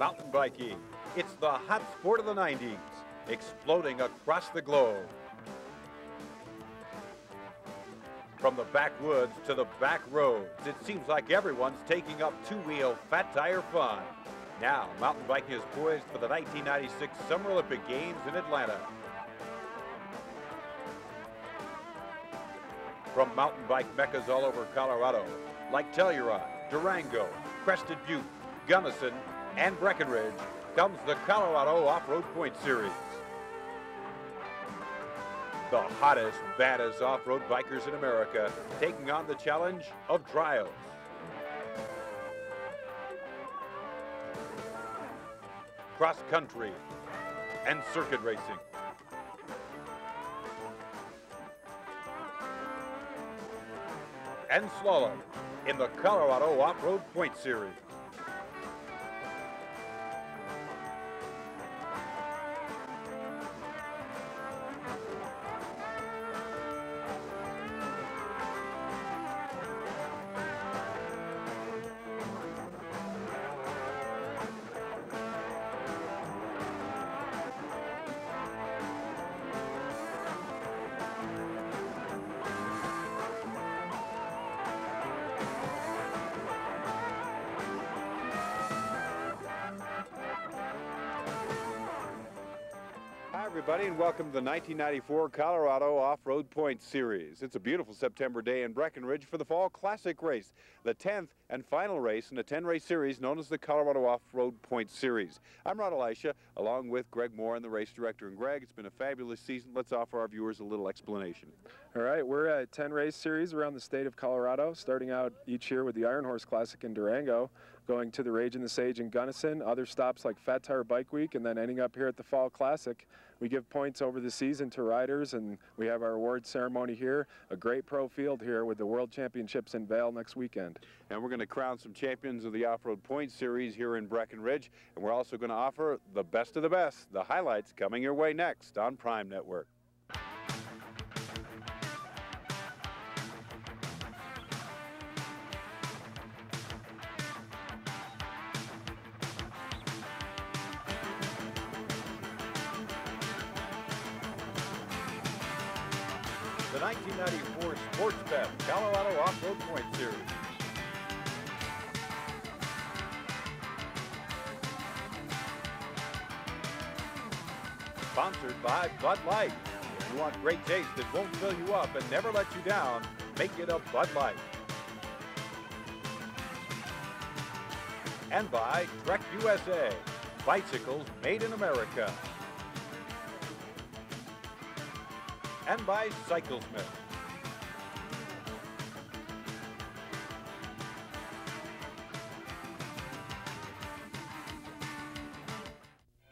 mountain biking. It's the hot sport of the 90s, exploding across the globe. From the backwoods to the back roads, it seems like everyone's taking up two-wheel fat tire fun. Now, mountain biking is poised for the 1996 Summer Olympic Games in Atlanta. From mountain bike meccas all over Colorado, like Telluride, Durango, Crested Butte, Gunnison, and Breckenridge, comes the Colorado Off-Road Point Series. The hottest, baddest off-road bikers in America taking on the challenge of trials. Cross-country and circuit racing. And slalom in the Colorado Off-Road Point Series. Hi everybody, and welcome to the 1994 Colorado Off-Road Point Series. It's a beautiful September day in Breckenridge for the Fall Classic Race, the 10th and final race in a 10-race series known as the Colorado Off-Road Point Series. I'm Rod Elisha, along with Greg Moore and the race director. And Greg, it's been a fabulous season. Let's offer our viewers a little explanation. All right, we're at 10-race series around the state of Colorado, starting out each year with the Iron Horse Classic in Durango, going to the Rage and the Sage in Gunnison, other stops like Fat Tire Bike Week, and then ending up here at the Fall Classic. We give points over the season to riders, and we have our award ceremony here. A great pro field here with the World Championships in Vail next weekend. And we're going to crown some champions of the Off-Road Point Series here in Breckenridge, and we're also going to offer the best of the best. The highlights coming your way next on Prime Network. The 1994 Sports Bet Colorado Off-Road Point Series. Sponsored by Bud Light. If you want great taste that won't fill you up and never let you down, make it a Bud Light. And by Trek USA, bicycles made in America. And by Cyclesmith.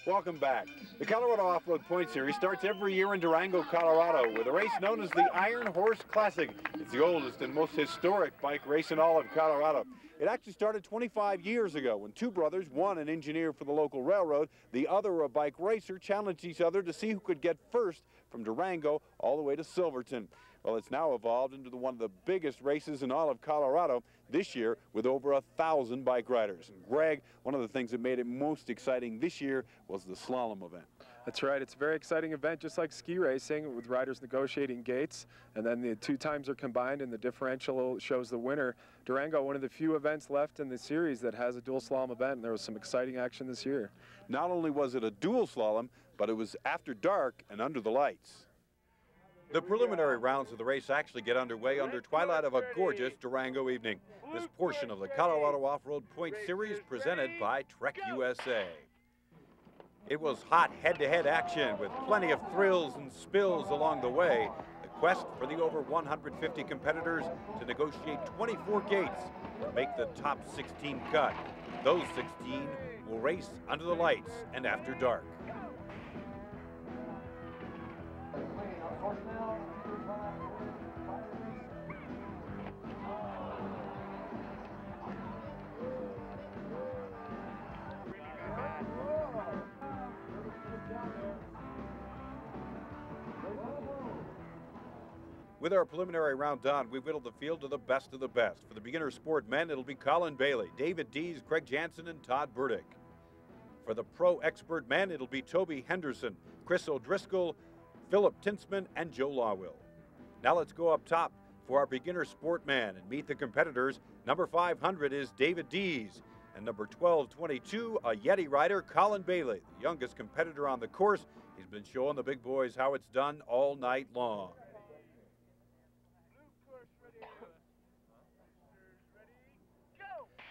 Welcome back. The Colorado Off-Road Point Series starts every year in Durango, Colorado, with a race known as the Iron Horse Classic. It's the oldest and most historic bike race in all of Colorado. It actually started 25 years ago when two brothers, one an engineer for the local railroad, the other a bike racer, challenged each other to see who could get first from Durango all the way to Silverton. Well, it's now evolved into one of the biggest races in all of Colorado this year with over 1,000 bike riders. And Greg, one of the things that made it most exciting this year was the slalom event. That's right. It's a very exciting event, just like ski racing, with riders negotiating gates, and then the two times are combined and the differential shows the winner. Durango, one of the few events left in the series that has a dual slalom event, and there was some exciting action this year. Not only was it a dual slalom, but it was after dark and under the lights. The preliminary rounds of the race actually get underway under twilight of a gorgeous Durango evening. This portion of the Colorado Off-Road Point Series presented by Trek USA. It was hot head-to-head action with plenty of thrills and spills along the way. The quest for the over 150 competitors to negotiate 24 gates to make the top 16 cut. Those 16 will race under the lights and after dark. With our preliminary round done, we've whittled the field to the best of the best. For the beginner sport men, it'll be Colin Bailey, David Dees, Craig Jansen, and Todd Burdick. For the Pro Expert men, it'll be Toby Henderson, Chris O'Driscoll, Philip Tintzman, and Joe Lawwill. Now let's go up top for our beginner sport man and meet the competitors. Number 500 is David Dees, and number 1222, a Yeti rider, Colin Bailey, the youngest competitor on the course. He's been showing the big boys how it's done all night long.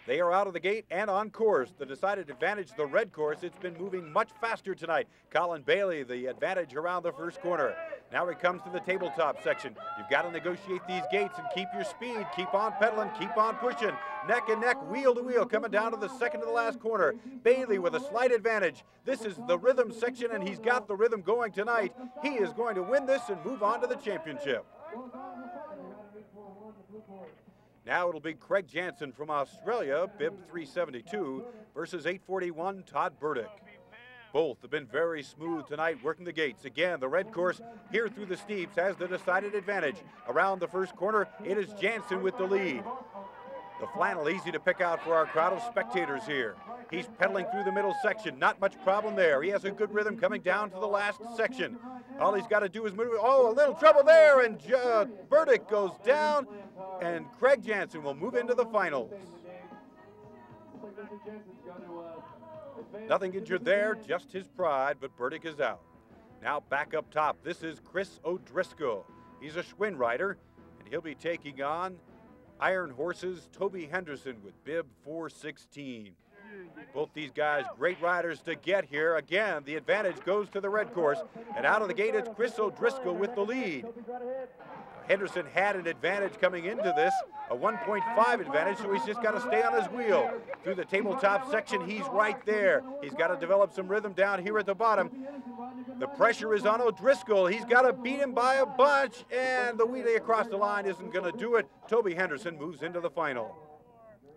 They are out of the gate and on course. The decided advantage, the red course, it's been moving much faster tonight. Colin Bailey, the advantage around the first corner. Now it comes to the tabletop section. You've got to negotiate these gates and keep your speed. Keep on pedaling, keep on pushing. Neck and neck, wheel to wheel, coming down to the second to the last corner. Bailey with a slight advantage. This is the rhythm section, and he's got the rhythm going tonight. He is going to win this and move on to the championship. Now it'll be Craig Jansen from Australia, bib 372, versus 841 Todd Burdick. Both have been very smooth tonight working the gates. Again, the red course here through the steeps has the decided advantage. Around the first corner, it is Jansen with the lead. The flannel easy to pick out for our crowd of spectators here. He's pedaling through the middle section. Not much problem there. He has a good rhythm coming down to the last section. All he's got to do is move. Oh, a little trouble there, and Burdick goes down, and Craig Jansen will move into the finals. Nothing injured there, just his pride, but Burdick is out. Now back up top, this is Chris O'Driscoll. He's a Schwinn rider, and he'll be taking on Iron Horse's Toby Henderson with bib 416. Both these guys, great riders to get here. Again, the advantage goes to the red course, and out of the gate, it's Chris O'Driscoll with the lead. Henderson had an advantage coming into this, a 1.5 advantage, so he's just got to stay on his wheel. Through the tabletop section, he's right there. He's got to develop some rhythm down here at the bottom. The pressure is on O'Driscoll. He's got to beat him by a bunch, and the wheelie across the line isn't going to do it. Toby Henderson moves into the final.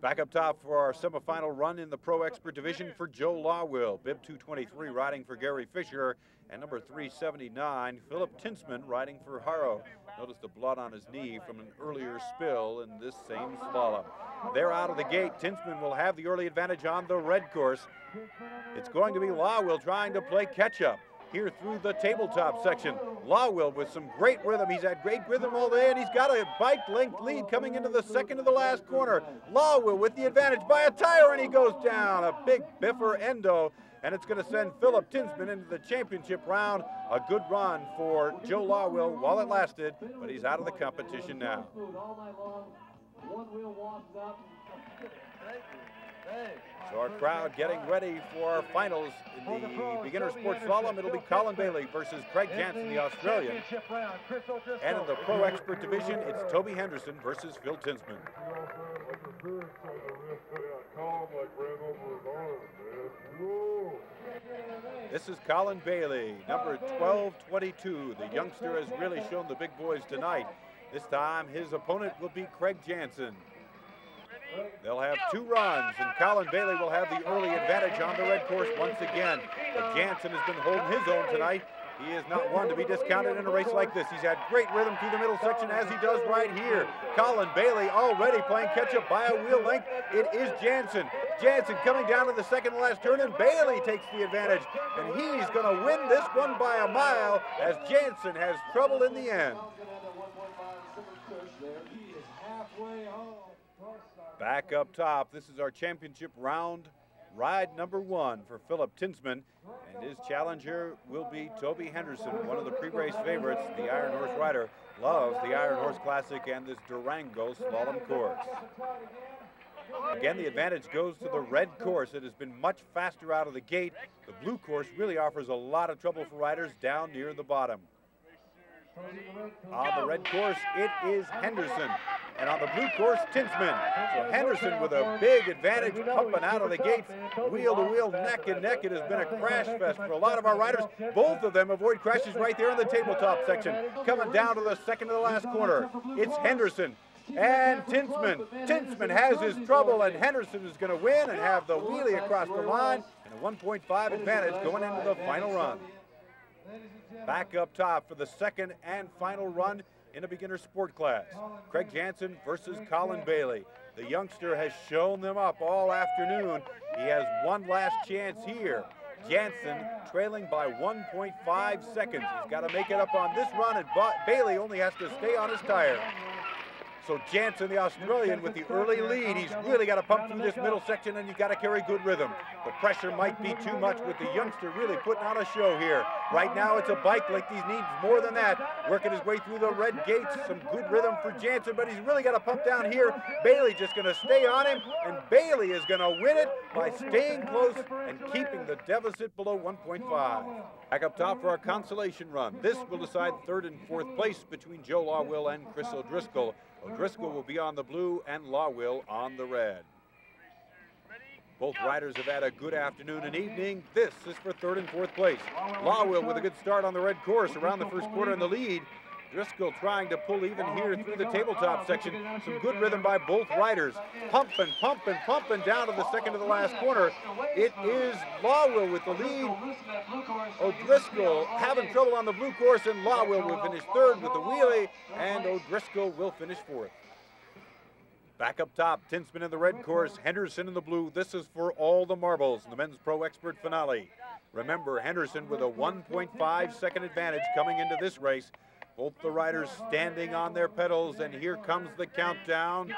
Back up top for our semifinal run in the Pro Expert division for Joe Lawwill, bib 223 riding for Gary Fisher, and number 379, Philip Tintzman riding for Haro. Notice the blood on his knee from an earlier spill in this same slalom. They're out of the gate. Tintzman will have the early advantage on the red course. It's going to be Lawwill trying to play catch-up here through the tabletop section. Lawwill with some great rhythm. He's had great rhythm all day, and he's got a bike-length lead coming into the second to the last corner. Lawwill with the advantage by a tire, and he goes down. A big biffer endo, and it's going to send Philip Tintzman into the championship round. A good run for Joe Lawwill while it lasted, but he's out of the competition now. So our crowd getting ready for our finals in the beginner sports slalom. It'll be Colin Bailey versus Craig Jansen, the Australian. And in the Pro Expert division, it's Toby Henderson versus Phil Tintzman. This is Colin Bailey, number 1222. The youngster has really shown the big boys tonight. This time his opponent will be Craig Jansen. They'll have two runs, and Colin Bailey will have the early advantage on the red course once again. But Jansen has been holding his own tonight. He is not one to be discounted in a race like this. He's had great rhythm through the middle section, as he does right here. Colin Bailey already playing catch-up by a wheel length. It is Jansen. Jansen coming down to the second to last turn, and Bailey takes the advantage. And he's going to win this one by a mile, as Jansen has trouble in the end. Back up top, this is our championship round ride number one for Philip Tintzman, and his challenger will be Toby Henderson, one of the pre-race favorites. The Iron Horse rider loves the Iron Horse Classic and this Durango slalom course. Again, the advantage goes to the red course. It has been much faster out of the gate. The blue course really offers a lot of trouble for riders down near the bottom. On the red course, it is Henderson. And on the blue course, Tintzman. So Henderson with a big advantage, pumping out of the gates, wheel to wheel, neck and neck. It has been a crash fest for a lot of our riders. Both of them avoid crashes right there in the tabletop section. Coming down to the second to the last corner, it's Henderson and Tintzman. Tintzman has his trouble, and Henderson is going to win and have the wheelie across the line, and a 1.5 advantage going into the final run. Back up top for the second and final run in a beginner sport class. Craig Jansen versus Colin Bailey. The youngster has shown them up all afternoon, He has one last chance here. Jansen trailing by 1.5 seconds. He's got to make it up on this run, and Bailey only has to stay on his tire. So Jansen, the Australian, with the early lead, he's really got to pump through this middle section, and you've got to carry good rhythm. The pressure might be too much with the youngster really putting on a show here. Right now, it's a bike like these needs more than that. Working his way through the red gates, some good rhythm for Jansen, but he's really got to pump down here. Bailey just going to stay on him, and Bailey is going to win it by staying close and keeping the deficit below 1.5. Back up top for our consolation run. This will decide third and fourth place between Joe Lawwill and Chris O'Driscoll. O'Driscoll will be on the blue and Lawwill on the red. Both riders have had a good afternoon and evening. This is for third and fourth place. Lawwill with a good start on the red course around the first quarter in the lead. Driscoll trying to pull even here through the tabletop section. Some good rhythm by both riders. Pumping down to the second to the last corner. It is Lawwill with the lead. O'Driscoll having trouble on the blue course, and Lawwill will finish third with the wheelie, and O'Driscoll will finish fourth. Back up top, Tinsman in the red course, Henderson in the blue. This is for all the marbles in the Men's Pro Expert finale. Remember, Henderson with a 1.5 second advantage coming into this race. Both the riders standing on their pedals, and here comes the countdown.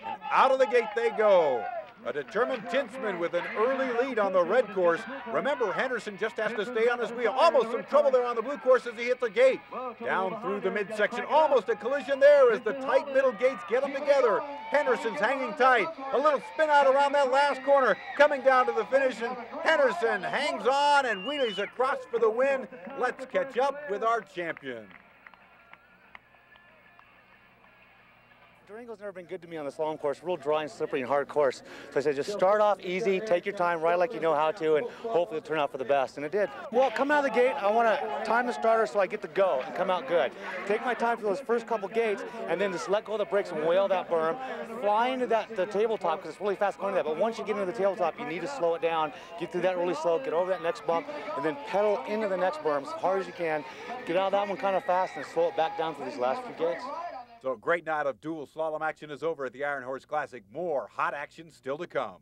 And out of the gate they go. A determined Tinsman with an early lead on the red course. Remember, Henderson just has to stay on his wheel. Almost some trouble there on the blue course as he hits the gate. Down through the midsection, almost a collision there as the tight middle gates get them together. Henderson's hanging tight. A little spin out around that last corner, coming down to the finish, and Henderson hangs on and wheelies across for the win. Let's catch up with our champion. Durango's never been good to me on the slalom course, real dry and slippery and hard course. So I said, just start off easy, take your time, ride like you know how to, and hopefully it'll turn out for the best, and it did. Well, coming out of the gate, I want to time the starter so I get to go and come out good. Take my time for those first couple gates, and then just let go of the brakes and whale that berm. Fly into the tabletop, because it's really fast going to that, but once you get into the tabletop, you need to slow it down, get through that really slow, get over that next bump, and then pedal into the next berm as hard as you can. Get out of that one kind of fast and slow it back down through these last few gates. So a great night of dual slalom action is over at the Iron Horse Classic. More hot action still to come.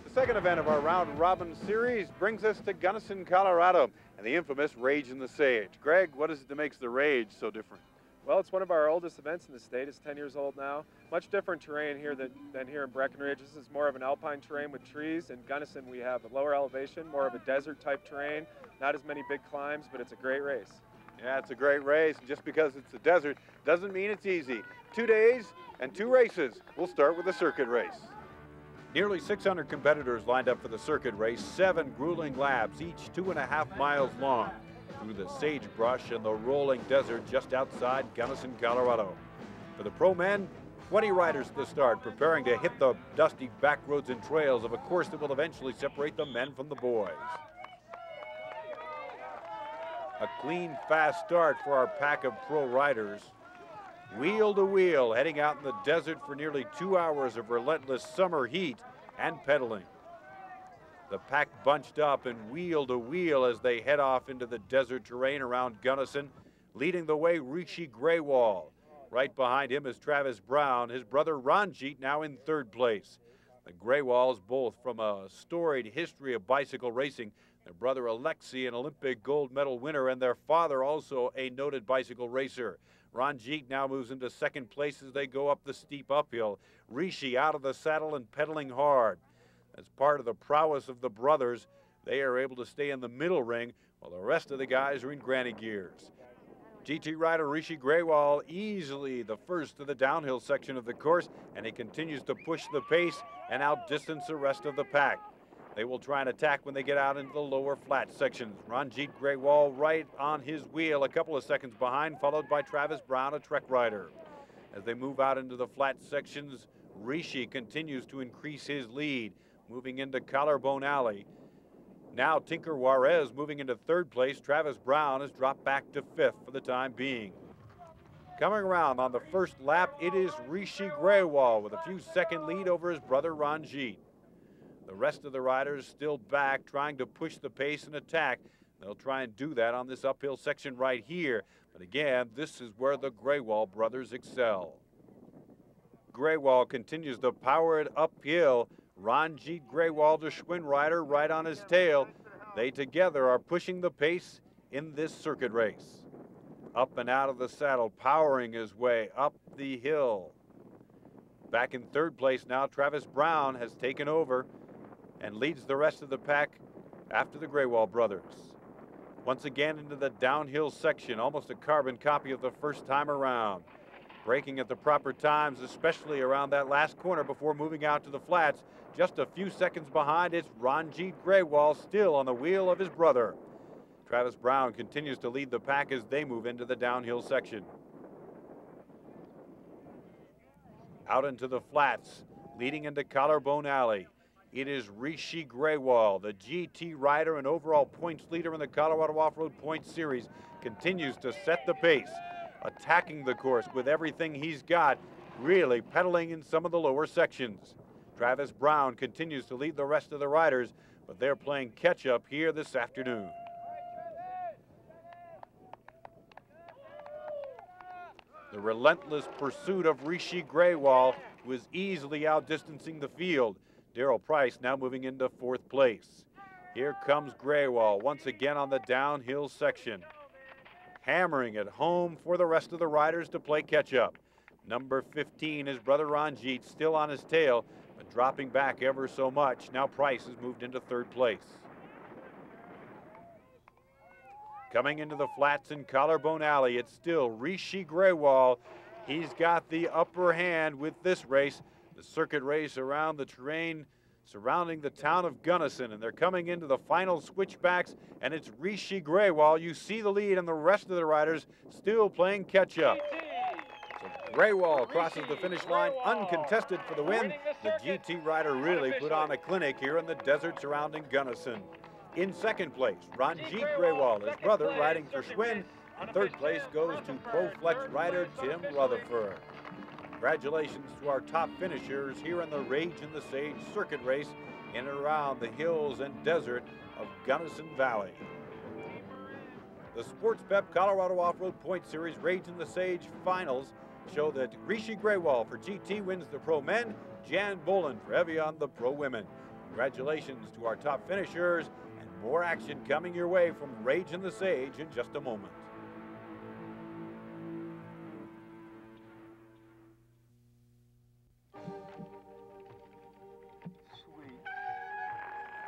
The second event of our round robin series brings us to Gunnison, Colorado, and the infamous Rage in the Sage. Greg, what is it that makes the Rage so different? Well, it's one of our oldest events in the state. It's 10 years old now. Much different terrain here than here in Breckenridge. This is more of an alpine terrain with trees. In Gunnison, we have a lower elevation, more of a desert type terrain. Not as many big climbs, but it's a great race. Yeah, it's a great race. And just because it's a desert doesn't mean it's easy. 2 days and 2 races. We'll start with the circuit race. Nearly 600 competitors lined up for the circuit race, 7 grueling laps, each 2.5 miles long, through the sagebrush and the rolling desert just outside Gunnison, Colorado. For the pro men, 20 riders at the start, preparing to hit the dusty back roads and trails of a course that will eventually separate the men from the boys. A clean, fast start for our pack of pro riders. Wheel to wheel, heading out in the desert for nearly 2 hours of relentless summer heat and pedaling. The pack bunched up and wheel to wheel as they head off into the desert terrain around Gunnison. Leading the way, Rishi Graywall. Right behind him is Travis Brown, his brother Ranjit now in third place. The Graywalls, both from a storied history of bicycle racing. Their brother Alexei, an Olympic gold medal winner, and their father also a noted bicycle racer. Ranjit now moves into second place as they go up the steep uphill. Rishi out of the saddle and pedaling hard. As part of the prowess of the brothers, they are able to stay in the middle ring while the rest of the guys are in granny gears. GT rider Rishi Graywall easily the first to the downhill section of the course, and he continues to push the pace and outdistance the rest of the pack. They will try and attack when they get out into the lower flat sections. Ranjit Graywall right on his wheel, a couple of seconds behind, followed by Travis Brown, a Trek rider. As they move out into the flat sections, Rishi continues to increase his lead, moving into Collarbone Alley. Now Tinker Juarez moving into third place. Travis Brown has dropped back to fifth for the time being. Coming around on the first lap, it is Rishi Grewal with a few second lead over his brother Ranjit. The rest of the riders still back, trying to push the pace and attack. They'll try and do that on this uphill section right here. But again, this is where the Grewal brothers excel. Grewal continues to power it uphill. Ranjit Grewal, the Schwinn rider, right on his tail. They together are pushing the pace in this circuit race. Up and out of the saddle, powering his way up the hill. Back in third place now, Travis Brown has taken over and leads the rest of the pack after the Grewal brothers. Once again into the downhill section, almost a carbon copy of the first time around. Braking at the proper times, especially around that last corner before moving out to the flats. Just a few seconds behind, it's Ranjit Grewal still on the wheel of his brother. Travis Brown continues to lead the pack as they move into the downhill section. Out into the flats, leading into Collarbone Alley. It is Rishi Grewal, the GT rider and overall points leader in the Colorado Off-Road Points Series, continues to set the pace, attacking the course with everything he's got, really pedaling in some of the lower sections. Travis Brown continues to lead the rest of the riders, but they're playing catch-up here this afternoon. The relentless pursuit of Rishi Grewal was easily outdistancing the field. Darrell Price now moving into fourth place. Here comes Grewal once again on the downhill section. Hammering it home for the rest of the riders to play catch-up. Number 15, his brother Ranjit, still on his tail, but dropping back ever so much. Now Price has moved into third place. Coming into the flats in Collarbone Alley, it's still Rishi Grewal. He's got the upper hand with this race. The circuit race around the terrain surrounding the town of Gunnison, and they're coming into the final switchbacks, and it's Rishi Grewal. You see the lead, and the rest of the riders still playing catch-up. So Grewal crosses the finish line uncontested for the win. The GT rider really put on a clinic here in the desert surrounding Gunnison. In second place, Ranjit Grewal, his brother, riding for Schwinn. And third place goes to ProFlex rider Tim Rutherford. Congratulations to our top finishers here in the Rage in the Sage circuit race in and around the hills and desert of Gunnison Valley. The Sports Pep Colorado Off-Road Point Series Rage in the Sage finals show that Rishi Grewal for GT wins the Pro Men, Jan Boland for Evian the Pro Women. Congratulations to our top finishers, and more action coming your way from Rage in the Sage in just a moment.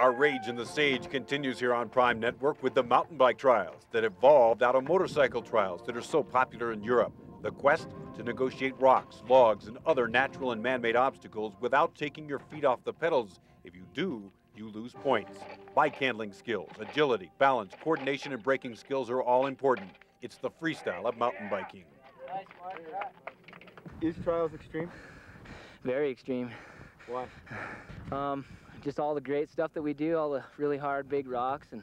Our Rage in the Sage continues here on Prime Network with the mountain bike trials that evolved out of motorcycle trials that are so popular in Europe. The quest to negotiate rocks, logs, and other natural and man-made obstacles without taking your feet off the pedals. If you do, you lose points. Bike handling skills, agility, balance, coordination, and braking skills are all important. It's the freestyle of mountain biking. Is trials extreme? Very extreme. Why? Just all the great stuff that we do, all the really hard, big rocks, and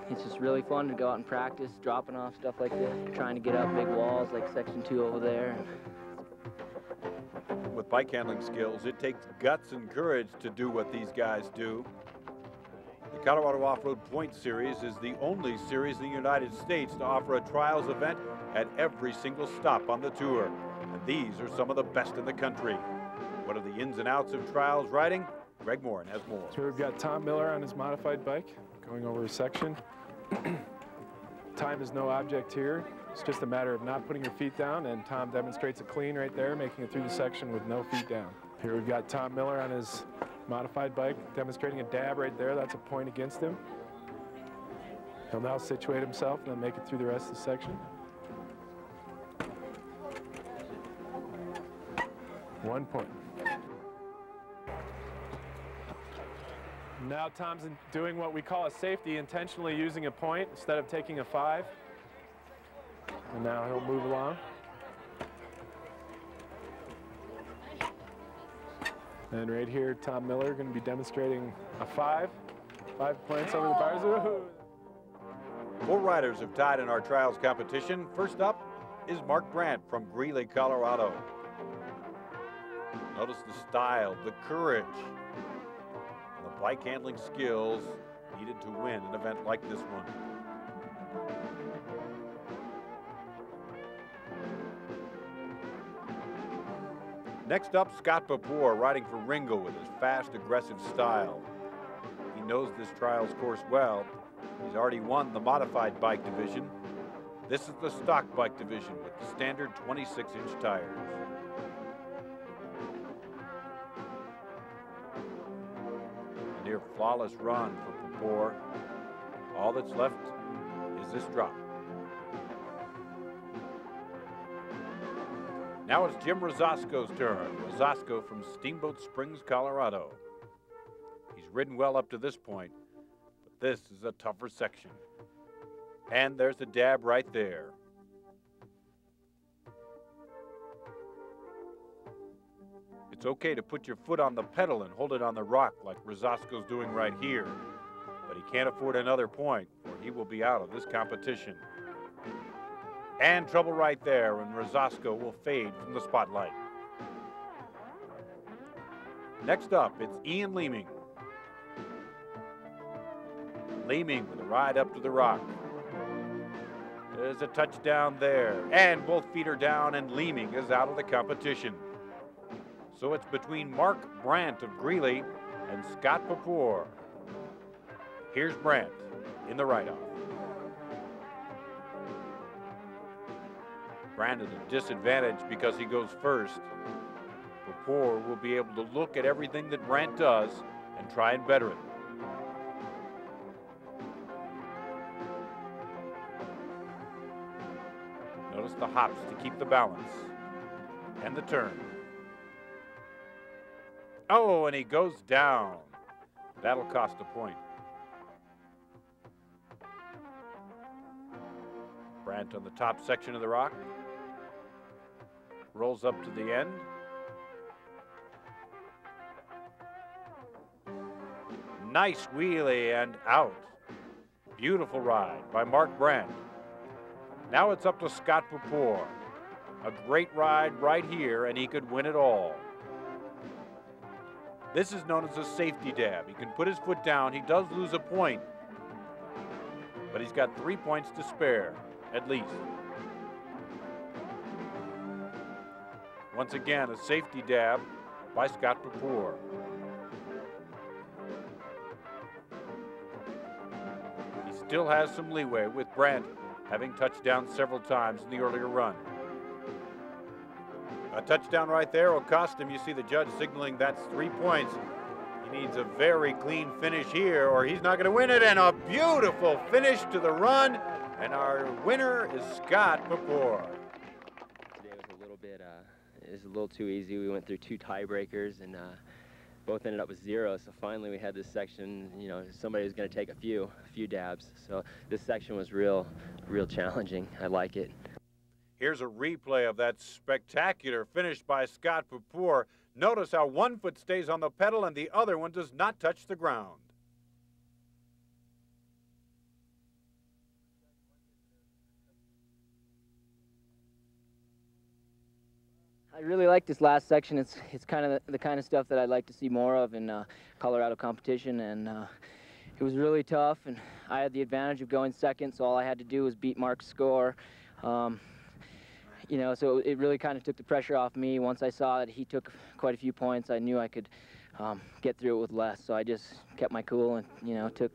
it's just really fun to go out and practice, dropping off stuff like this, trying to get up big walls like Section 2 over there. With bike handling skills, it takes guts and courage to do what these guys do. The Colorado Off-Road Point Series is the only series in the United States to offer a trials event at every single stop on the tour. And these are some of the best in the country. What are the ins and outs of trials riding? Greg Morin has more. So we've got Tom Miller on his modified bike going over a section. Time is no object here. It's just a matter of not putting your feet down, and Tom demonstrates a clean right there, making it through the section with no feet down. Here we've got Tom Miller on his modified bike demonstrating a dab right there. That's a point against him. He'll now situate himself and then make it through the rest of the section. 1 point. Now Tom's doing what we call a safety, intentionally using a point instead of taking a 5. And now he'll move along. And right here, Tom Miller going to be demonstrating a 5. 5 points over the bars. Ooh. 4 riders have tied in our trials competition. First up is Mark Brandt from Greeley, Colorado. Notice the style, the courage, and the bike handling skills needed to win an event like this one. Next up, Scott Papour, riding for Ringo with his fast, aggressive style. He knows this trials course well. He's already won the modified bike division. This is the stock bike division with the standard 26-inch tires. A near flawless run for Papour. All that's left is this drop. Now it's Jim Rosasco's turn. Rosasco from Steamboat Springs, Colorado. He's ridden well up to this point, but this is a tougher section. And there's the dab right there. It's okay to put your foot on the pedal and hold it on the rock like Rosasco's doing right here, but he can't afford another point or he will be out of this competition. And trouble right there, and Rosasco will fade from the spotlight. Next up, it's Ian Leeming. Leeming with a ride up to the rock. There's a touchdown there, and both feet are down, and Leeming is out of the competition. So it's between Mark Brandt of Greeley and Scott Papour. Here's Brandt in the ride-off. Brandt at a disadvantage because he goes first. Papour will be able to look at everything that Brandt does and try and better it. Notice the hops to keep the balance. And the turn. Oh, and he goes down. That'll cost a point. Brandt on the top section of the rock. Rolls up to the end. Nice wheelie and out. Beautiful ride by Mark Brandt. Now it's up to Scott Papour. A great ride right here, and he could win it all. This is known as a safety dab. He can put his foot down. He does lose a point, but he's got 3 points to spare, at least. Once again, a safety dab by Scott Papour. He still has some leeway with Brandt having touched down several times in the earlier run. A touchdown right there will cost him. You see the judge signaling that's 3 points. He needs a very clean finish here or he's not going to win it. And a beautiful finish to the run. And our winner is Scott Papour. Today was a little bit, it was a little too easy. We went through 2 tiebreakers and both ended up with 0. So finally we had this section, you know, somebody was going to take a few dabs. So this section was real challenging. I like it. Here's a replay of that spectacular finish by Scott Papour. Notice how one foot stays on the pedal and the other one does not touch the ground. I really like this last section. It's kind of the kind of stuff that I'd like to see more of in Colorado competition, and it was really tough, and I had the advantage of going second, so all I had to do was beat Mark's score. You know, so it really kind of took the pressure off me. Once I saw that he took quite a few points, I knew I could get through it with less. So I just kept my cool and, you know, took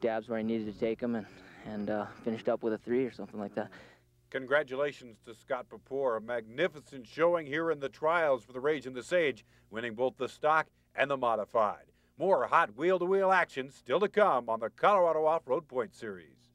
dabs where I needed to take them and finished up with a 3 or something like that. Congratulations to Scott Papour. A magnificent showing here in the trials for the Rage and the Sage, winning both the stock and the modified. More hot wheel-to-wheel action still to come on the Colorado Off-Road Point Series.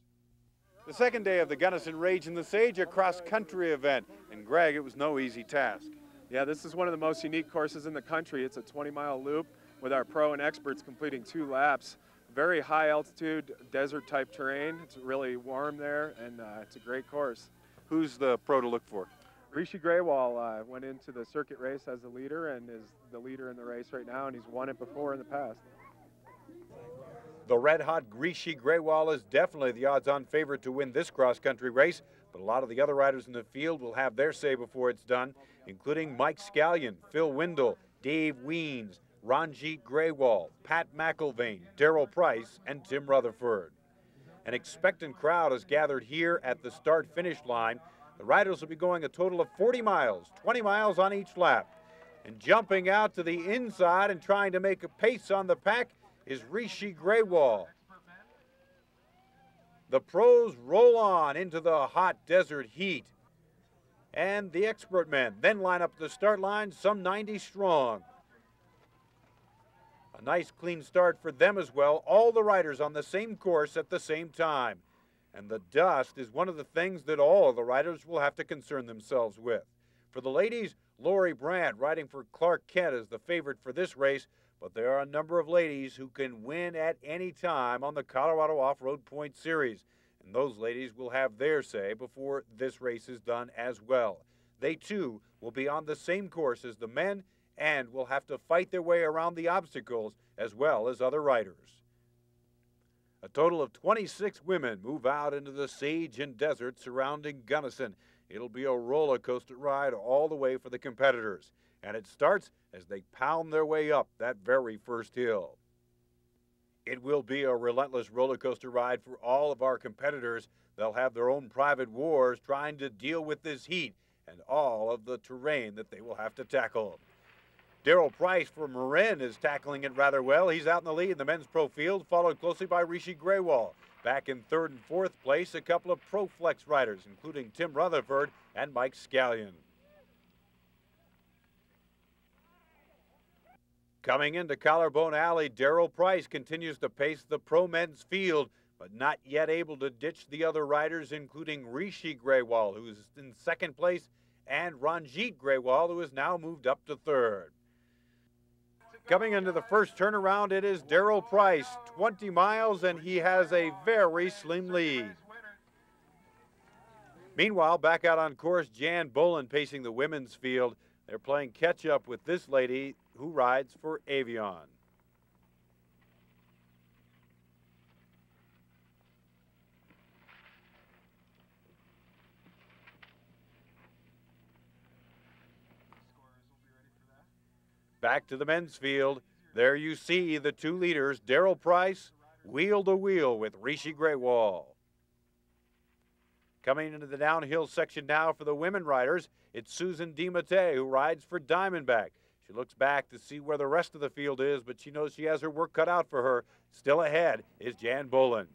The second day of the Gunnison Rage and the Sage, a cross-country event. And Greg, it was no easy task. Yeah, this is one of the most unique courses in the country. It's a 20-mile loop with our pro and experts completing 2 laps. Very high altitude, desert type terrain. It's really warm there, and it's a great course. Who's the pro to look for? Rishi Grewal went into the circuit race as the leader and is the leader in the race right now, and he's won it before in the past. The red-hot Rishi Grewal is definitely the odds-on favorite to win this cross-country race, but a lot of the other riders in the field will have their say before it's done, including Mike Scallion, Phil Windle, Dave Weens, Ranjit Grewal, Pat McIlvaine, Daryl Price, and Tim Rutherford. An expectant crowd has gathered here at the start-finish line. The riders will be going a total of 40 miles, 20 miles on each lap. And jumping out to the inside and trying to make a pace on the pack is Rishi Grewal. The pros roll on into the hot desert heat. And the expert men then line up the start line, some 90 strong. A nice clean start for them as well. All the riders on the same course at the same time. And the dust is one of the things that all the riders will have to concern themselves with. For the ladies, Lori Brandt riding for Clark Kent is the favorite for this race, but there are a number of ladies who can win at any time on the Colorado Off-Road Point Series, and those ladies will have their say before this race is done as well. They too will be on the same course as the men and will have to fight their way around the obstacles as well as other riders. A total of 26 women move out into the sage and desert surrounding Gunnison. It'll be a roller coaster ride all the way for the competitors, and it starts as they pound their way up that very first hill. It will be a relentless roller coaster ride for all of our competitors. They'll have their own private wars trying to deal with this heat and all of the terrain that they will have to tackle. Daryl Price from Marin is tackling it rather well. He's out in the lead in the men's pro field, followed closely by Rishi Grewal. Back in third and fourth place, a couple of Pro Flex riders, including Tim Rutherford and Mike Scallion. Coming into Collarbone Alley, Daryl Price continues to pace the pro men's field, but not yet able to ditch the other riders, including Rishi Grewal, who is in second place, and Ranjit Grewal, who has now moved up to third. Coming into the first turnaround, it is Daryl Price, 20 miles, and he has a very slim lead. Meanwhile, back out on course, Jan Bolin pacing the women's field. They're playing catch-up with this lady who rides for Avion. Back to the men's field. There you see the two leaders, Daryl Price, wheel to wheel with Rishi Grewal. Coming into the downhill section now for the women riders, it's Susan DiMattei who rides for Diamondback. She looks back to see where the rest of the field is, but she knows she has her work cut out for her. Still ahead is Jan Bolin.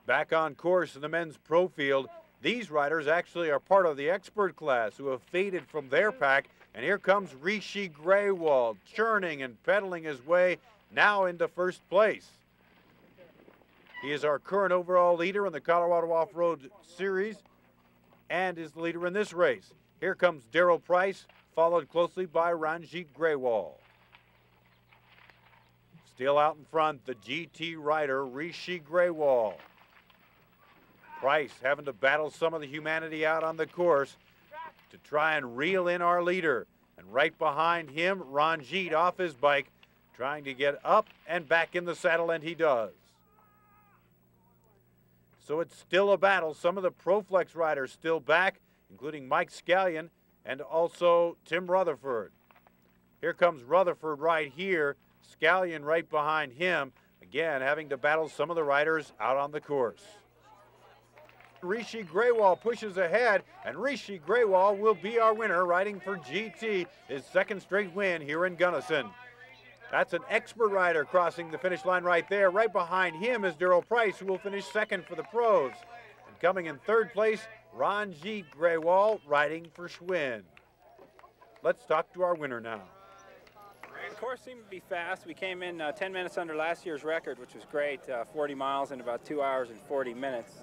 Back on course in the men's pro field, these riders actually are part of the expert class who have faded from their pack. And here comes Rishi Grewal, churning and pedaling his way now into first place. He is our current overall leader in the Colorado Off-Road Series and is the leader in this race. Here comes Daryl Price, followed closely by Ranjit Grewal. Still out in front, the GT rider, Rishi Grewal. Price having to battle some of the humanity out on the course to try and reel in our leader. And right behind him, Ranjit off his bike, trying to get up and back in the saddle, and he does. So it's still a battle. Some of the ProFlex riders still back, including Mike Scallion and also Tim Rutherford. Here comes Rutherford right here, Scallion right behind him, again having to battle some of the riders out on the course. Rishi Grewal pushes ahead, and Rishi Grewal will be our winner, riding for GT, his second straight win here in Gunnison. That's an expert rider crossing the finish line right there. Right behind him is Daryl Price, who will finish second for the pros. And coming in third place, Ranjit Grewal riding for Schwinn. Let's talk to our winner now. The course seemed to be fast. We came in 10 minutes under last year's record, which was great, 40 miles in about 2 hours and 40 minutes.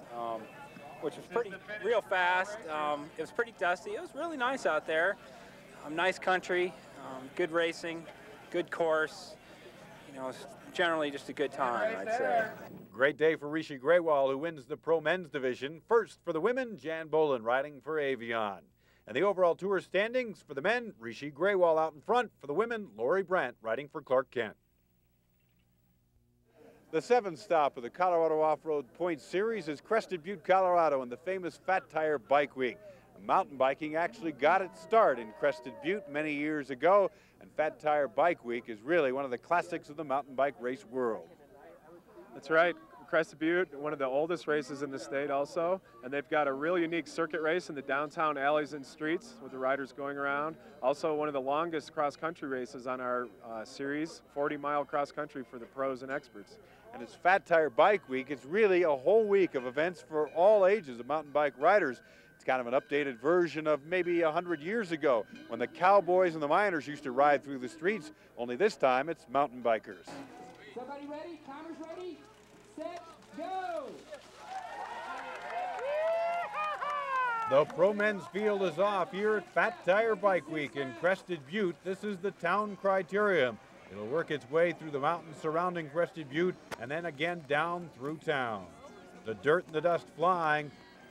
Which was real fast. It was pretty dusty. It was really nice out there. Nice country, good racing, good course. You know, it's generally just a good time, I'd say. Great day for Rishi Grewal, who wins the Pro Men's Division. First for the women, Jan Bolin riding for Avion. And the overall tour standings for the men, Rishi Grewal out in front. For the women, Lori Brandt riding for Clark Kent. The seventh stop of the Colorado Off-Road Points Series is Crested Butte, Colorado, and the famous Fat Tire Bike Week. Mountain biking actually got its start in Crested Butte many years ago, and Fat Tire Bike Week is really one of the classics of the mountain bike race world. That's right. Crested Butte, one of the oldest races in the state also, and they've got a real unique circuit race in the downtown alleys and streets with the riders going around. Also one of the longest cross-country races on our series, 40-mile cross-country for the pros and experts. And it's Fat Tire Bike Week. It's really a whole week of events for all ages of mountain bike riders. It's kind of an updated version of maybe 100 years ago when the cowboys and the miners used to ride through the streets, only this time it's mountain bikers. Somebody ready? Timers ready? Set, go! The Pro Men's Field is off here at Fat Tire Bike Week in Crested Butte. This is the town criterium. It'll work its way through the mountains surrounding Crested Butte and then again down through town. The dirt and the dust flying,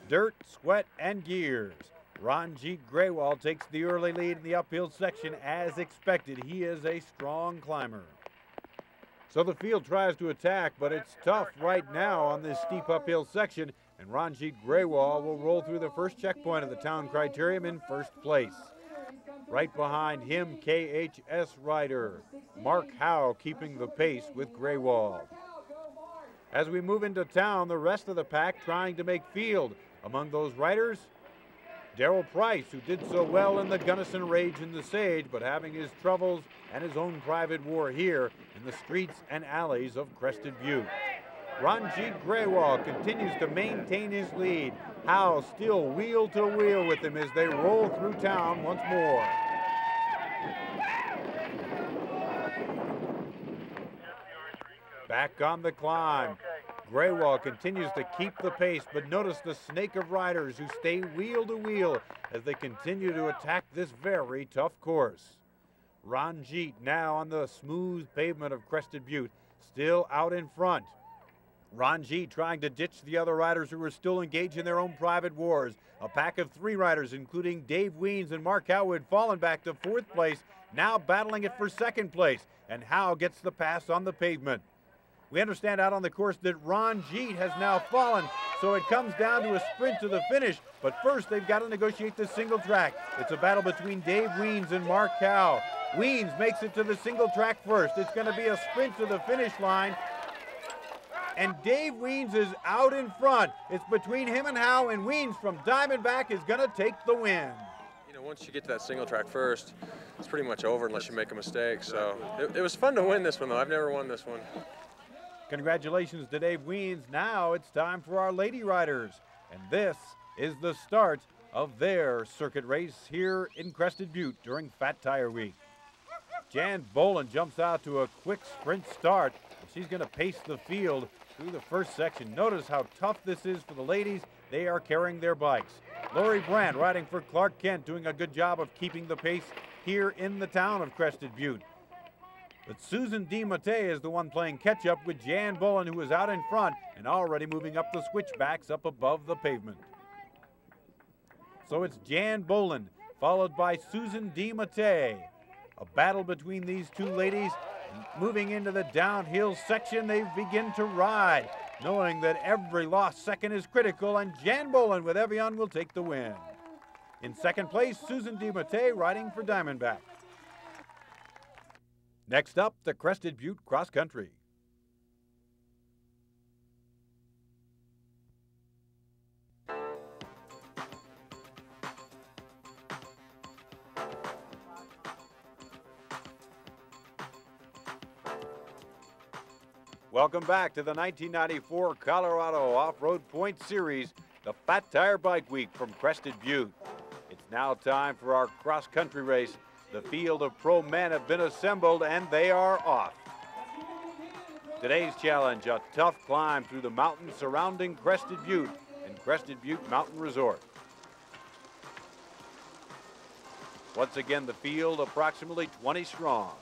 dirt, sweat, and gears. Ranjit Grewal takes the early lead in the uphill section as expected. He is a strong climber. So the field tries to attack, but it's tough right now on this steep uphill section, and Ranjit Grewal will roll through the first checkpoint of the town criterium in first place. Right behind him, KHS rider Mark Howe keeping the pace with Grewal. As we move into town, the rest of the pack trying to make field. Among those riders, Darrell Price, who did so well in the Gunnison Rage in the Sage, but having his troubles and his own private war here in the streets and alleys of Crested Butte. Ranjit Grewal continues to maintain his lead. Howe still wheel to wheel with him as they roll through town once more. Back on the climb. Grewal continues to keep the pace, but notice the snake of riders who stay wheel to wheel as they continue to attack this very tough course. Ranjit now on the smooth pavement of Crested Butte, still out in front. Ranjit trying to ditch the other riders who are still engaged in their own private wars. A pack of 3 riders, including Dave Weens and Mark Howe, had fallen back to 4th place, now battling it for 2nd place, and Howe gets the pass on the pavement. We understand out on the course that Ranjit has now fallen, so it comes down to a sprint to the finish, but first they've got to negotiate the single track. It's a battle between Dave Weens and Mark Howe. Weens makes it to the single track first. It's going to be a sprint to the finish line, and Dave Weens is out in front. It's between him and Howe, and Weens from Diamondback is going to take the win. You know, once you get to that single track first, it's pretty much over unless you make a mistake. So it was fun to win this one, though. I've never won this one. Congratulations to Dave Weens. Now it's time for our lady riders, and this is the start of their circuit race here in Crested Butte during Fat Tire Week. Jan Boland jumps out to a quick sprint start. She's going to pace the field through the first section. Notice how tough this is for the ladies. They are carrying their bikes. Lori Brandt riding for Clark Kent, doing a good job of keeping the pace here in the town of Crested Butte. But Susan DiMattei is the one playing catch-up with Jan Boland, who is out in front and already moving up the switchbacks up above the pavement. So it's Jan Boland, followed by Susan DiMattei. A battle between these two ladies. Moving into the downhill section, they begin to ride, knowing that every lost second is critical, and Jan Boland with Evian will take the win. In second place, Susan DiMattei riding for Diamondback. Next up, the Crested Butte Cross Country. Welcome back to the 1994 Colorado Off-Road Point Series, the Fat Tire Bike Week from Crested Butte. It's now time for our cross-country race. The field of pro men have been assembled, and they are off. Today's challenge, a tough climb through the mountains surrounding Crested Butte and Crested Butte Mountain Resort. Once again, the field approximately 20 strong.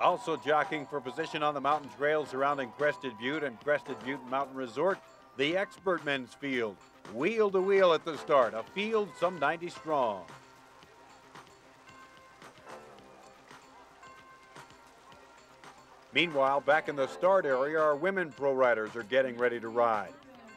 Also jockeying for position on the mountain trails surrounding Crested Butte and Crested Butte Mountain Resort, the expert men's field. Wheel to wheel at the start, a field some 90 strong. Meanwhile, back in the start area, our women pro riders are getting ready to ride.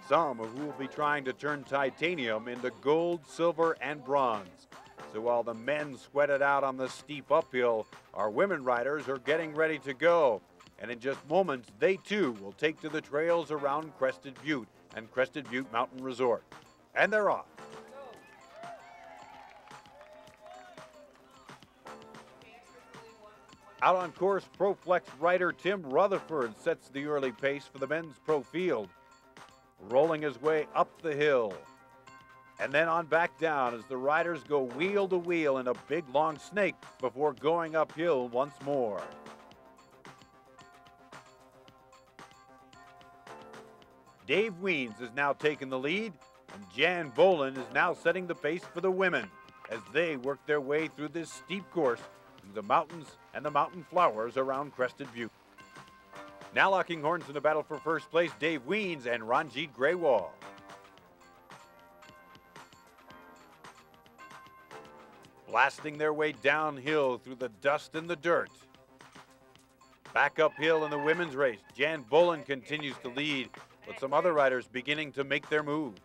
Some of who will be trying to turn titanium into gold, silver, and bronze. So while the men sweat it out on the steep uphill, our women riders are getting ready to go. And in just moments, they too will take to the trails around Crested Butte and Crested Butte Mountain Resort. And they're off. Out on course, ProFlex rider Tim Rutherford sets the early pace for the men's pro field, rolling his way up the hill and then on back down as the riders go wheel to wheel in a big long snake before going uphill once more. Dave Wiens is now taking the lead, and Jan Boland is now setting the pace for the women as they work their way through this steep course through the mountains and the mountain flowers around Crested Butte. Now locking horns in the battle for first place, Dave Wiens and Ranjit Grewal. Blasting their way downhill through the dust and the dirt. Back uphill in the women's race, Jan Boland continues to lead, with some other riders beginning to make their move.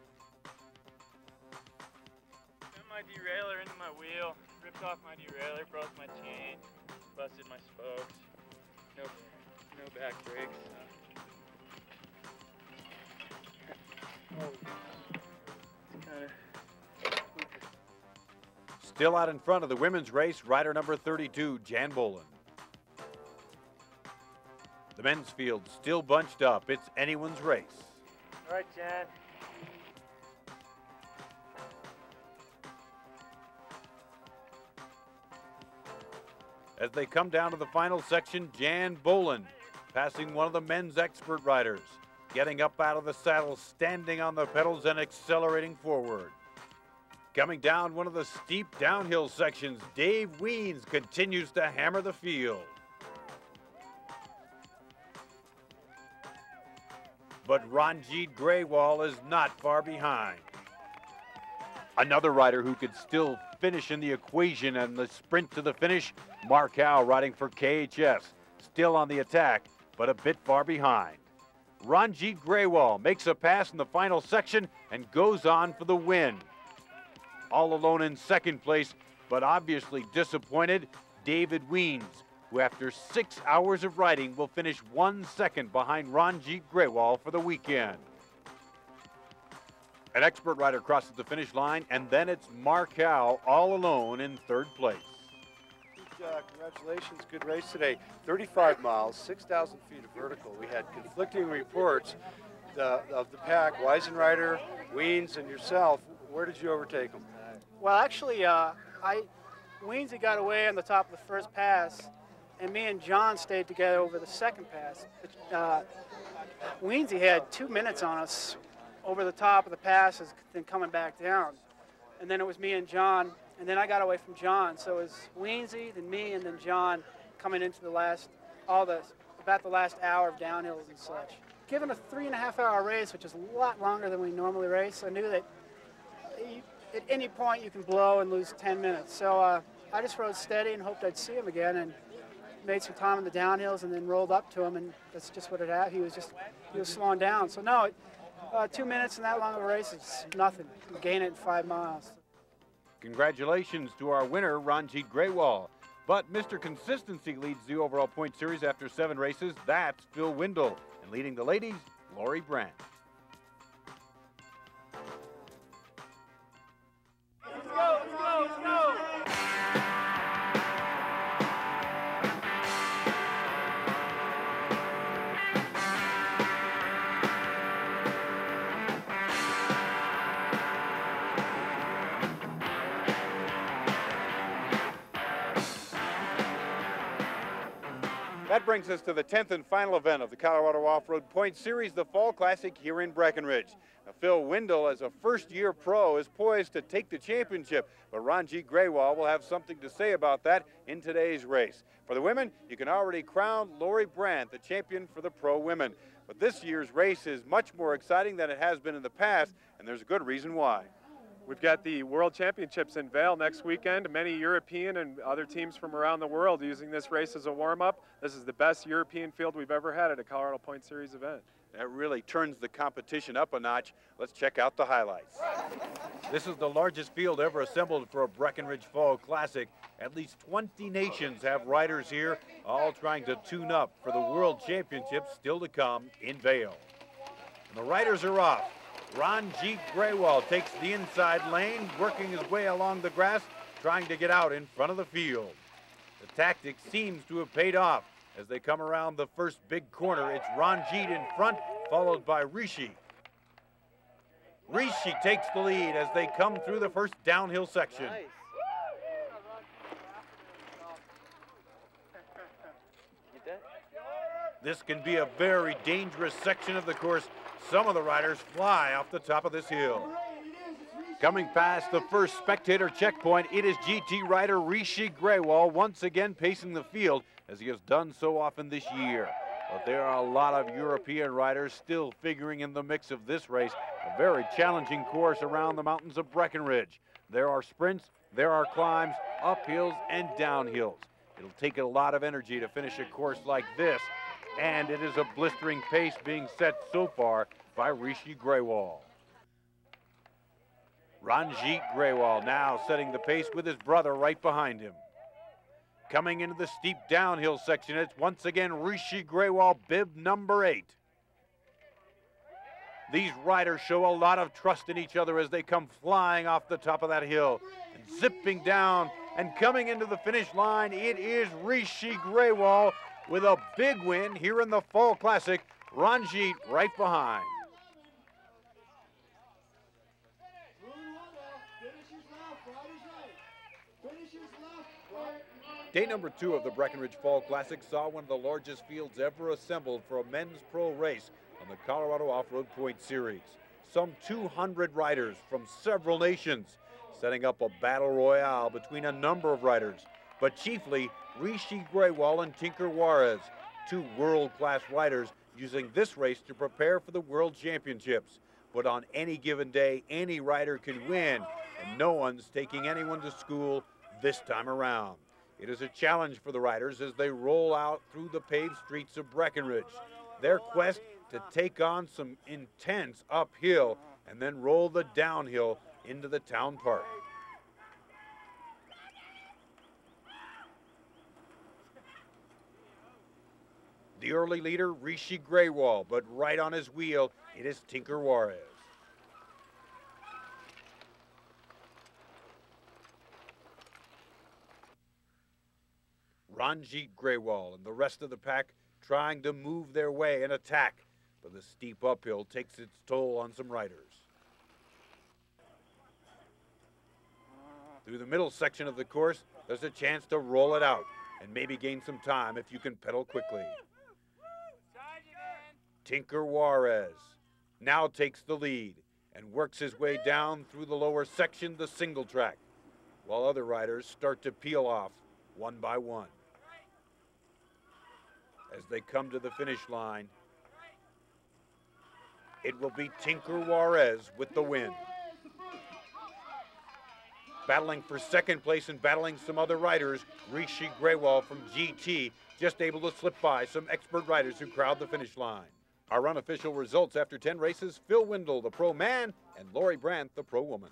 Sent my derailleur into my wheel, ripped off my derailleur, broke my chain, busted my spokes. No back brakes. It's kind of. Still out in front of the women's race, rider number 32, Jan Boland. The men's field still bunched up. It's anyone's race. All right, Jan. As they come down to the final section, Jan Boland passing one of the men's expert riders, getting up out of the saddle, standing on the pedals and accelerating forward. Coming down one of the steep downhill sections, Dave Wiens continues to hammer the field. But Ranjit Grewal is not far behind. Another rider who could still finish in the equation and the sprint to the finish, Mark Howe riding for KHS, still on the attack, but a bit far behind. Ranjit Grewal makes a pass in the final section and goes on for the win. All alone in second place, but obviously disappointed, David Wiens, who after 6 hours of riding will finish 1 second behind Ranjit Grewal for the weekend. An expert rider crosses the finish line, and then it's Mark Howe all alone in third place. Congratulations, good race today. 35 miles, 6,000 feet of vertical. We had conflicting reports of the pack, Weisenrider, Wiens, and yourself. Where did you overtake them? Well, actually, Wiensy got away on the top of the first pass, and me and John stayed together over the second pass. Wiensy had 2 minutes on us over the top of the passes, then coming back down. And then it was me and John, and then I got away from John. So it was Wiensy, then me, and then John coming into the last, about the last hour of downhills and such. Given a 3.5-hour race, which is a lot longer than we normally race, I knew that at any point you can blow and lose 10 minutes. So I just rode steady and hoped I'd see him again, and made some time in the downhills and then rolled up to him, and that's just what it had. He was slowing down. So no, 2 minutes in that long of a race is nothing. You gain it in 5 miles. Congratulations to our winner, Ranjit Grewal. But Mr. Consistency leads the overall point series after 7 races. That's Phil Windle. And leading the ladies, Lori Brandt. Let's go, let's go, let's go! That brings us to the 10th and final event of the Colorado Off-Road Point Series, the Fall Classic here in Breckenridge. Now, Phil Windle, as a first-year pro, is poised to take the championship, but Ranjit Grewal will have something to say about that in today's race. For the women, you can already crown Lori Brandt the champion for the pro women. But this year's race is much more exciting than it has been in the past, and there's a good reason why. We've got the World Championships in Vail next weekend. Many European and other teams from around the world using this race as a warm-up. This is the best European field we've ever had at a Colorado Point Series event. That really turns the competition up a notch. Let's check out the highlights. This is the largest field ever assembled for a Breckenridge Fall Classic. At least 20 nations have riders here, all trying to tune up for the World Championships still to come in Vail. And the riders are off. Ranjit Grewal takes the inside lane, working his way along the grass, trying to get out in front of the field. The tactic seems to have paid off. As they come around the first big corner, it's Ranjit in front, followed by Rishi. Rishi takes the lead as they come through the first downhill section. Nice. This can be a very dangerous section of the course. Some of the riders fly off the top of this hill. Coming past the first spectator checkpoint, it is GT rider Rishi Grewal once again pacing the field as he has done so often this year. But there are a lot of European riders still figuring in the mix of this race, a very challenging course around the mountains of Breckenridge. There are sprints, there are climbs, uphills and downhills. It'll take a lot of energy to finish a course like this, and it is a blistering pace being set so far by Rishi Grewal. Ranjit Grewal now setting the pace with his brother right behind him. Coming into the steep downhill section, it's once again Rishi Grewal, bib number 8. These riders show a lot of trust in each other as they come flying off the top of that hill and zipping down and coming into the finish line. It is Rishi Grewal with a big win here in the Fall Classic. Ranjit right behind. Day number 2 of the Breckenridge Fall Classic saw one of the largest fields ever assembled for a men's pro race on the Colorado Off-Road Point Series. Some 200 riders from several nations, setting up a battle royale between a number of riders, but chiefly Rishi Grewal and Tinker Juarez, 2 world-class riders using this race to prepare for the World Championships. But on any given day, any rider can win, and no one's taking anyone to school this time around. It is a challenge for the riders as they roll out through the paved streets of Breckenridge. Their quest to take on some intense uphill and then roll the downhill into the town park. The early leader, Rishi Grewal, but right on his wheel, it is Tinker Juarez. Ranjit Grewal and the rest of the pack trying to move their way and attack, but the steep uphill takes its toll on some riders. Through the middle section of the course, there's a chance to roll it out and maybe gain some time if you can pedal quickly. Tinker Juarez now takes the lead and works his way down through the lower section, the single track, while other riders start to peel off one by one. As they come to the finish line, it will be Tinker Juarez with the win. Battling for second place and battling some other riders, Rishi Grewal from GT just able to slip by some expert riders who crowd the finish line. Our unofficial results after 10 races, Phil Windle, the pro man, and Lori Brandt, the pro woman.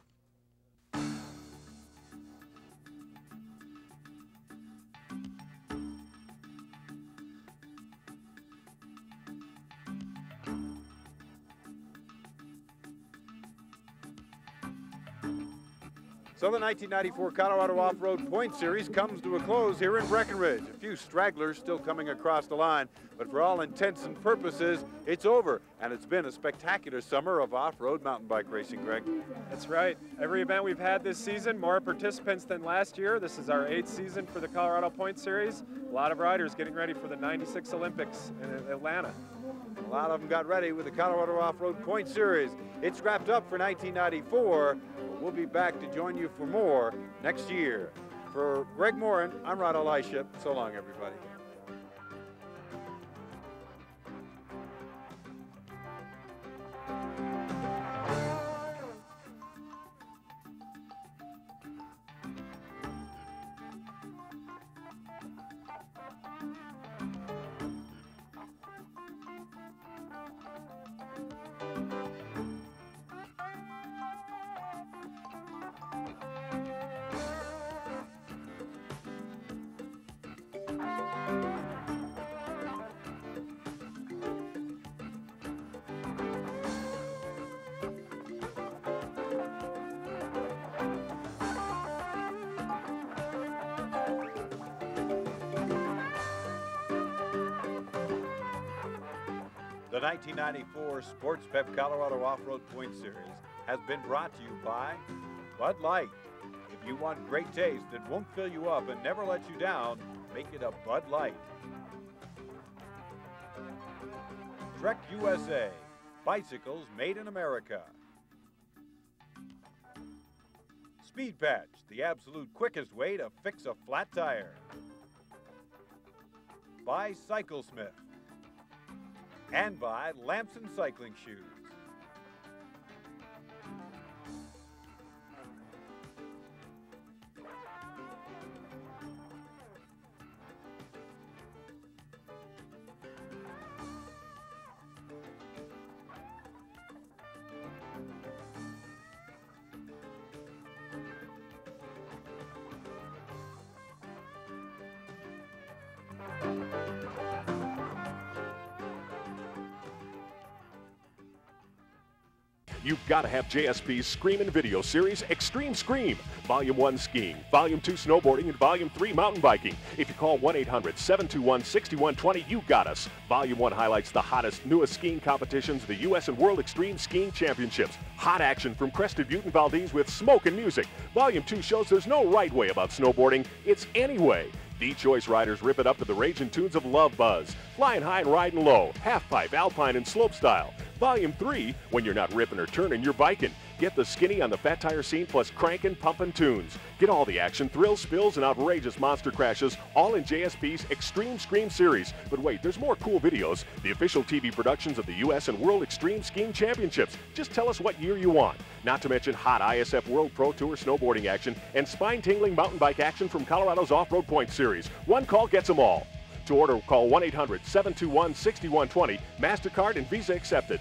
So the 1994 Colorado Off-Road Point Series comes to a close here in Breckenridge. A few stragglers still coming across the line, but for all intents and purposes, it's over. And it's been a spectacular summer of off-road mountain bike racing, Greg. That's right. Every event we've had this season, more participants than last year. This is our 8th season for the Colorado Point Series. A lot of riders getting ready for the '96 Olympics in Atlanta. A lot of them got ready with the Colorado Off-Road Point Series. It's wrapped up for 1994. We'll be back to join you for more next year. For Greg Morin, I'm Rod Elisha. So long, everybody. The 1994 Sports Pep Colorado Off-Road Point Series has been brought to you by Bud Light. If you want great taste that won't fill you up and never let you down, make it a Bud Light. Trek USA, bicycles made in America. Speed Patch, the absolute quickest way to fix a flat tire. By Cyclesmith. And by Lamson Cycling Shoes. You've got to have JSP's Screamin' video series, Extreme Scream. Volume 1 skiing, Volume 2 snowboarding, and Volume 3 mountain biking. If you call 1-800-721-6120, you got us. Volume 1 highlights the hottest, newest skiing competitions, the U.S. and World Extreme Skiing Championships. Hot action from Crested Butte and Valdez with smoke and music. Volume 2 shows there's no right way about snowboarding, it's any way. D-Choice riders rip it up to the raging tunes of Love Buzz, Flying High and Riding Low, Half Pipe, Alpine, and Slopestyle. Volume 3, when you're not ripping or turning, you're biking. Get the skinny on the fat tire scene plus crankin', pumpin' tunes. Get all the action, thrills, spills, and outrageous monster crashes, all in JSP's Extreme Scream series. But wait, there's more cool videos. The official TV productions of the U.S. and World Extreme Skiing Championships. Just tell us what year you want. Not to mention hot ISF World Pro Tour snowboarding action and spine-tingling mountain bike action from Colorado's Off-Road Point series. One call gets them all. To order, call 1-800-721-6120. MasterCard and Visa accepted.